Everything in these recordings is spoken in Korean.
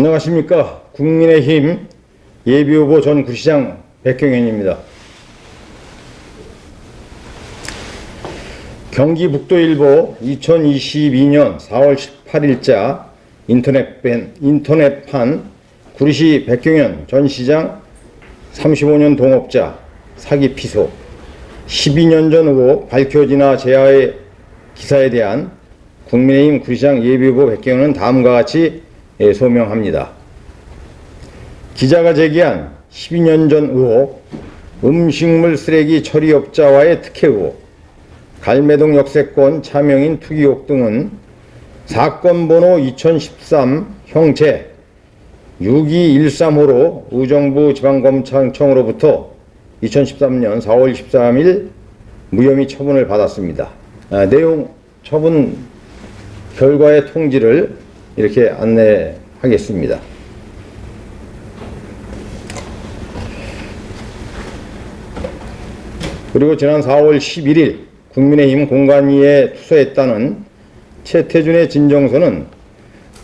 안녕하십니까. 국민의힘 예비후보 전 구시장 백경현입니다. 경기북도일보 2022년 4월 18일자 인터넷판 구리시 백경현 전 시장 35년 동업자 사기 피소 12년 전 의혹 밝혀지나 제야의 기사에 대한 국민의힘 구시장 예비후보 백경현은 다음과 같이 소명합니다. 기자가 제기한 12년 전 의혹, 음식물 쓰레기 처리업자와의 특혜 의혹, 갈매동 역세권 차명인 투기 의혹 등은 사건 번호 2013 형제 6213호로 의정부 지방검찰청으로부터 2013년 4월 13일 무혐의 처분을 받았습니다. 내용 처분 결과의 통지를 이렇게 안내하겠습니다. 그리고 지난 4월 11일 국민의힘 공관위에 투서했다는 최태준의 진정서는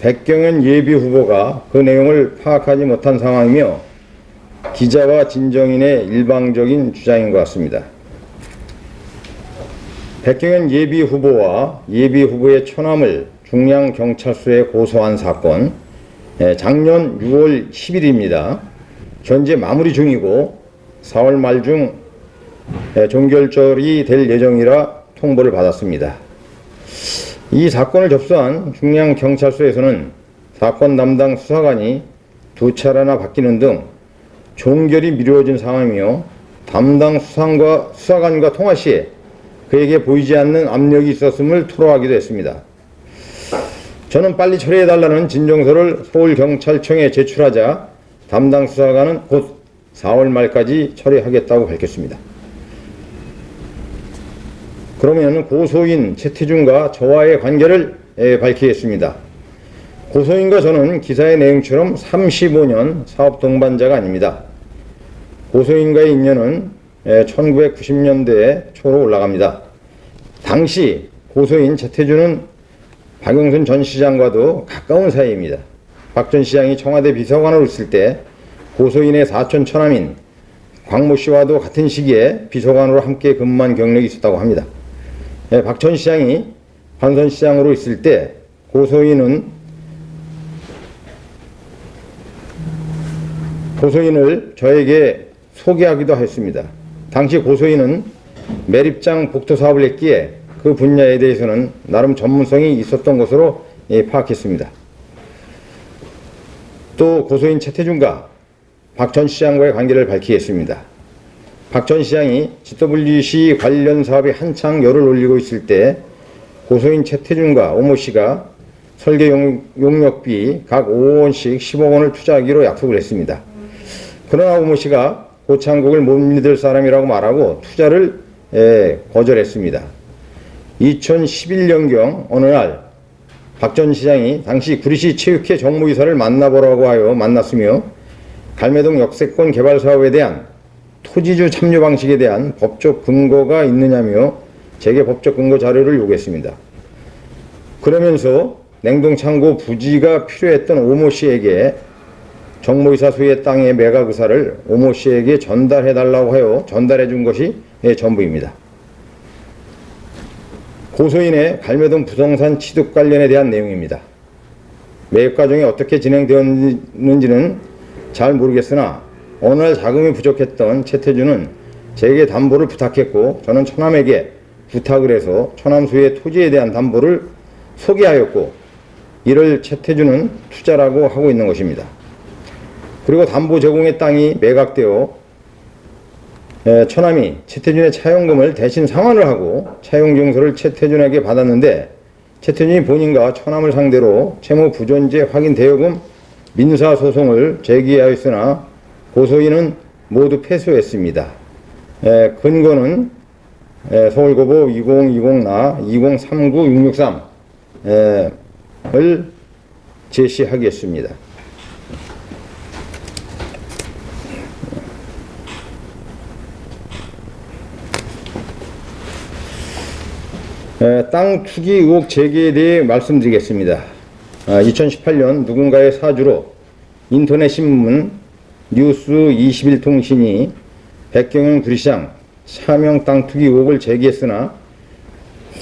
백경현 예비후보가 그 내용을 파악하지 못한 상황이며 기자와 진정인의 일방적인 주장인 것 같습니다. 백경현 예비후보와 예비후보의 처남을 중량경찰서에 고소한 사건, 작년 6월 10일입니다. 현재 마무리 중이고 4월 말 중 종결절이 될 예정이라 통보를 받았습니다. 이 사건을 접수한 중량경찰서에서는 사건 담당 수사관이 두 차례나 바뀌는 등 종결이 미뤄진 상황이며 담당 수사관과 통화 시에 그에게 보이지 않는 압력이 있었음을 토로하기도 했습니다. 저는 빨리 처리해달라는 진정서를 서울경찰청에 제출하자 담당 수사관은 곧 4월 말까지 처리하겠다고 밝혔습니다. 그러면 고소인 최태준과 저와의 관계를 밝히겠습니다. 고소인과 저는 기사의 내용처럼 35년 사업 동반자가 아닙니다. 고소인과의 인연은 1990년대 초로 올라갑니다. 당시 고소인 최태준은 박영선 전 시장과도 가까운 사이입니다. 박 전 시장이 청와대 비서관으로 있을 때 고소인의 사촌 처남인 광모 씨와도 같은 시기에 비서관으로 함께 근무한 경력이 있었다고 합니다. 박 전 시장이 반 전 시장으로 있을 때 고소인을 저에게 소개하기도 했습니다. 당시 고소인은 매립장 복도 사업을 했기에 그 분야에 대해서는 나름 전문성이 있었던 것으로 파악했습니다. 또 고소인 최태준과 박 전 시장과의 관계를 밝히겠습니다. 박 전 시장이 GWC 관련 사업에 한창 열을 올리고 있을 때 고소인 최태준과 오모 씨가 설계 용역비 각 5억 원씩 10억 원을 투자하기로 약속을 했습니다. 그러나 오모 씨가 고창국을 못 믿을 사람이라고 말하고 투자를 거절했습니다. 2011년경 어느 날 박 전 시장이 당시 구리시 체육회 정무이사를 만나보라고 하여 만났으며 갈매동 역세권 개발 사업에 대한 토지주 참여 방식에 대한 법적 근거가 있느냐며 제게 법적 근거 자료를 요구했습니다. 그러면서 냉동창고 부지가 필요했던 오모 씨에게 정무이사 소유의 땅의 매각 의사를 오모 씨에게 전달해달라고 하여 전달해 준 것이 전부입니다. 고소인의 갈매동 부동산 취득 관련에 대한 내용입니다. 매입 과정이 어떻게 진행되었는지는 잘 모르겠으나 어느 날 자금이 부족했던 최태준은 제게 담보를 부탁했고 저는 처남에게 부탁을 해서 처남 소유의 토지에 대한 담보를 소개하였고 이를 최태준은 투자라고 하고 있는 것입니다. 그리고 담보 제공의 땅이 매각되어 처남이 최태준의 차용금을 대신 상환을 하고 차용증서를 최태준에게 받았는데 최태준이 본인과 처남을 상대로 채무 부존재 확인 대여금 민사소송을 제기하였으나 고소인은 모두 패소했습니다. 근거는 서울고법 2020나 2039663을 제시하겠습니다. 땅 투기 의혹 제기에 대해 말씀드리겠습니다. 2018년 누군가의 사주로 인터넷 신문 뉴스 21통신이 백경현 구리시장 사명 땅 투기 의혹을 제기했으나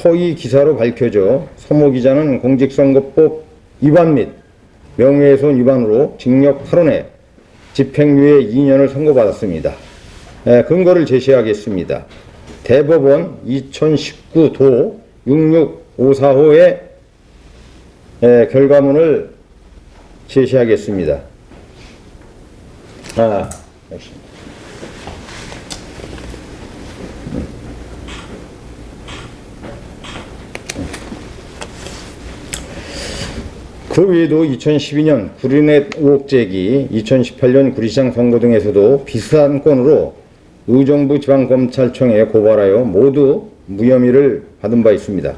허위 기사로 밝혀져 서모 기자는 공직선거법 위반 및 명예훼손 위반으로 징역 8년에 집행유예 2년을 선고받았습니다. 근거를 제시하겠습니다. 대법원 2019도 66545의 결과문을 제시하겠습니다. 역시. 그 외에도 2012년 구리넷 의혹 제기, 2018년 구리시장 선거 등에서도 비슷한 건으로 의정부 지방검찰청에 고발하여 모두 무혐의를 받은 바 있습니다.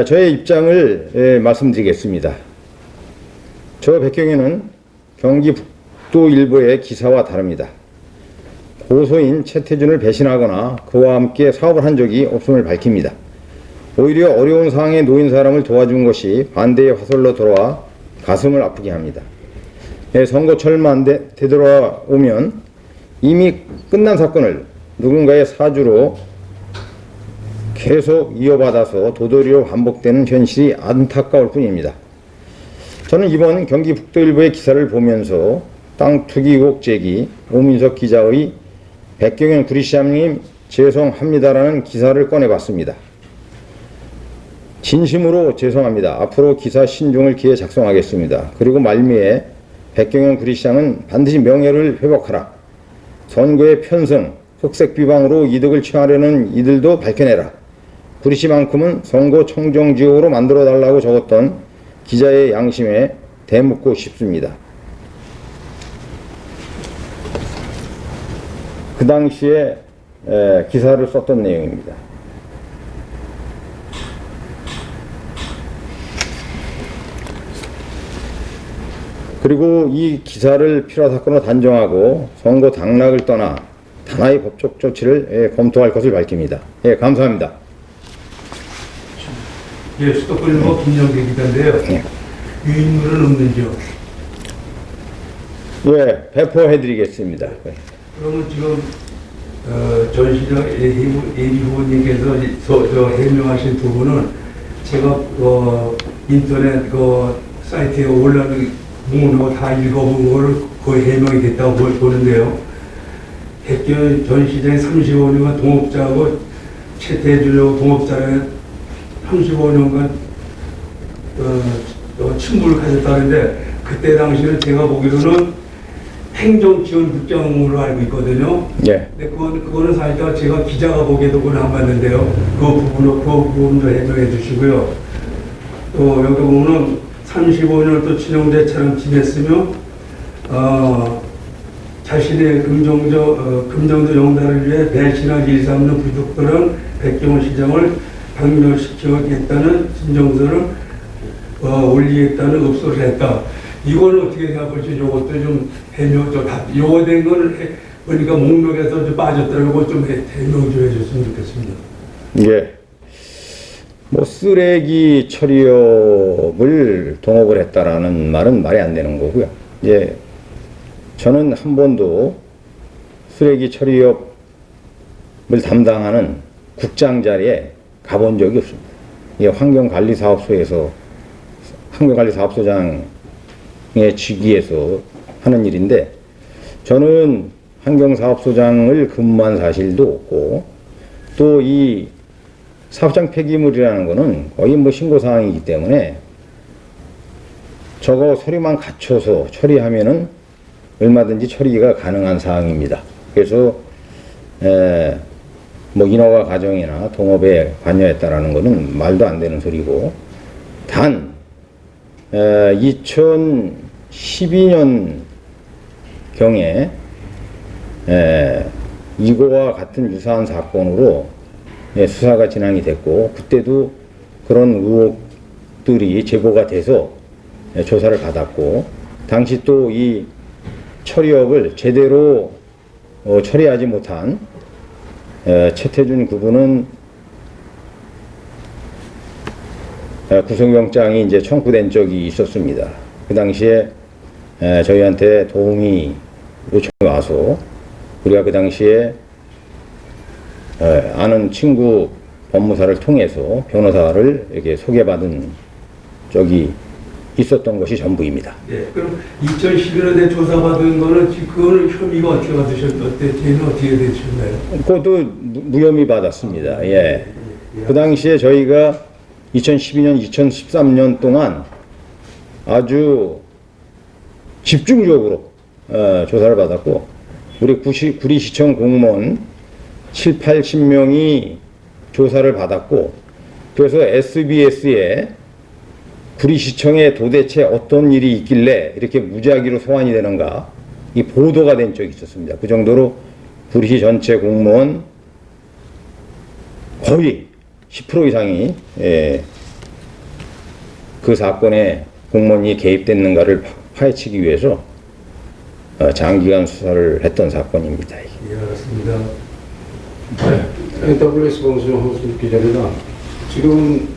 저의 입장을 말씀드리겠습니다. 저 백경현은 경기 북도 일부의 기사와 다릅니다. 고소인 최태준을 배신하거나 그와 함께 사업을 한 적이 없음을 밝힙니다. 오히려 어려운 상황에 놓인 사람을 도와준 것이 반대의 화살로 돌아와 가슴을 아프게 합니다. 선거철만 되돌아오면 이미 끝난 사건을 누군가의 사주로 계속 이어받아서 도토리로 반복되는 현실이 안타까울 뿐입니다. 저는 이번 경기 북도 일부의 기사를 보면서 땅 투기 의혹 제기 오민석 기자의 백경현 구리시장님 죄송합니다라는 기사를 꺼내봤습니다. 진심으로 죄송합니다. 앞으로 기사 신중을 기해 작성하겠습니다. 그리고 말미에 백경현 구리시장은 반드시 명예를 회복하라. 선거의 편승, 흑색 비방으로 이득을 취하려는 이들도 밝혀내라. 구리시만큼은 선거 청정지역으로 만들어달라고 적었던 기자의 양심에 대묻고 싶습니다. 그 당시에 기사를 썼던 내용입니다. 그리고 이 기사를 필요한 사건으로 단정하고 선거 당락을 떠나 단하의 법적 조치를 검토할 것을 밝힙니다. 감사합니다. 수도권 김영기 기자인데요. 유인물은 없는지요? 배포해드리겠습니다. 그러면 지금 전시장 예비 후보님께서 해명하신 부분은 제가 인터넷 사이트에 올라온 문을 다 읽어본 거를 거의 해명이 됐다고 보는데요. 백경현 전 시장의 35년간 동업자하고 채태해주려고 동업자를 35년간 친분을 가졌다는데 그때 당시는 제가 보기로는 행정지원국장으로 알고 있거든요. 근데 그거는 사실 제가 기자가 보기에도 그건 안 맞는데요. 그 부분도 해명해 주시고요. 또 여기 보면은 35년을 또 친형제처럼 지냈으며 자신의 금정도 영달을 위해 배신할 일삼는 부족들은 백경현 시장을 박멸시키겠다는 진정서를 올리겠다는 읍소를 했다. 이거는 어떻게 생각할지 이것도 좀 해명 요거된 거는 보니까 목록에서 좀 빠졌다고 좀 해명 좀 해줬으면 좋겠습니다. 쓰레기 처리업을 동업을 했다라는 말은 말이 안 되는 거고요. 저는 한 번도 쓰레기 처리업을 담당하는 국장 자리에 가본 적이 없습니다. 환경관리사업소에서 환경관리사업소장의 직위에서 하는 일인데 저는 환경사업소장을 근무한 사실도 없고 또 이 사업장 폐기물이라는 거는 거의 신고사항이기 때문에 저거 서류만 갖춰서 처리하면은 얼마든지 처리가 가능한 사항입니다. 그래서 인허가 과정이나 동업에 관여했다라는 것은 말도 안 되는 소리고 단 2012년 경에 이거와 같은 유사한 사건으로 수사가 진행이 됐고 그때도 그런 의혹들이 제보가 돼서 조사를 받았고 당시 또 이 처리업을 제대로 처리하지 못한 최태준 그분은 구속영장이 청구된 적이 있었습니다. 그 당시에 저희한테 도움이 요청이 와서 우리가 그 당시에 아는 친구 법무사를 통해서 변호사를 이렇게 소개받은 적이 있었던 것이 전부입니다. 예, 그럼 2011년에 조사받은 거는 그거는 혐의가 어떻게 걔는 어떻게 되셨나요? 그것도 무혐의 받았습니다. 예. 그 당시에 저희가 2012년, 2013년 동안 아주 집중적으로 조사를 받았고, 우리 구리시청 공무원 7, 80명이 조사를 받았고, 그래서 SBS에 구리시청에 도대체 어떤 일이 있길래 이렇게 무작위로 소환이 되는가, 이 보도가 된 적이 있었습니다. 그 정도로 구리시 전체 공무원 거의 10% 이상이 그 사건에 공무원이 개입됐는가를 파헤치기 위해서 장기간 수사를 했던 사건입니다. 예, 알았습니다. NWS 방송 홍순 기자입니다. 지금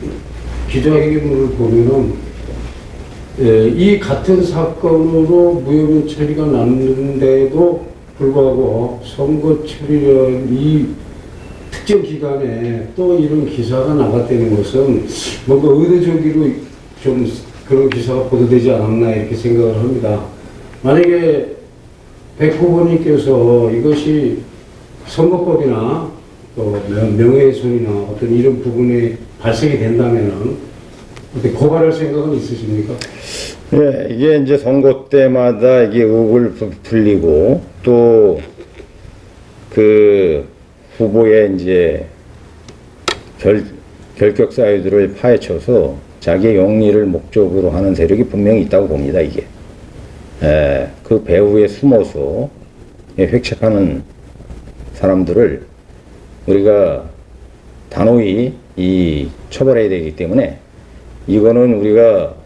기자회견문을 보면은 이 같은 사건으로 무혐의 처리가 났는데도 불구하고 선거철이라는 이 특정 기간에 또 이런 기사가 나갔다는 것은 뭔가 의도적으로 좀 그런 기사가 보도되지 않았나 이렇게 생각을 합니다. 만약에 백 후보님께서 이것이 선거법이나 또 명예훼손이나 어떤 이런 부분에 발생이 된다면은 어떻게 고발할 생각은 있으십니까? 네, 이게 이제 선거 때마다 이게 의혹을 불리고 또 그 후보의 이제 결격 사유들을 파헤쳐서 자기의 영리를 목적으로 하는 세력이 분명히 있다고 봅니다, 이게. 그 배후에 숨어서 획책하는 사람들을 우리가 단호히 처벌해야 되기 때문에 이거는 우리가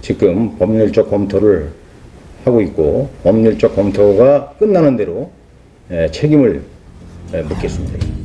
지금 법률적 검토를 하고 있고, 법률적 검토가 끝나는 대로 책임을 묻겠습니다.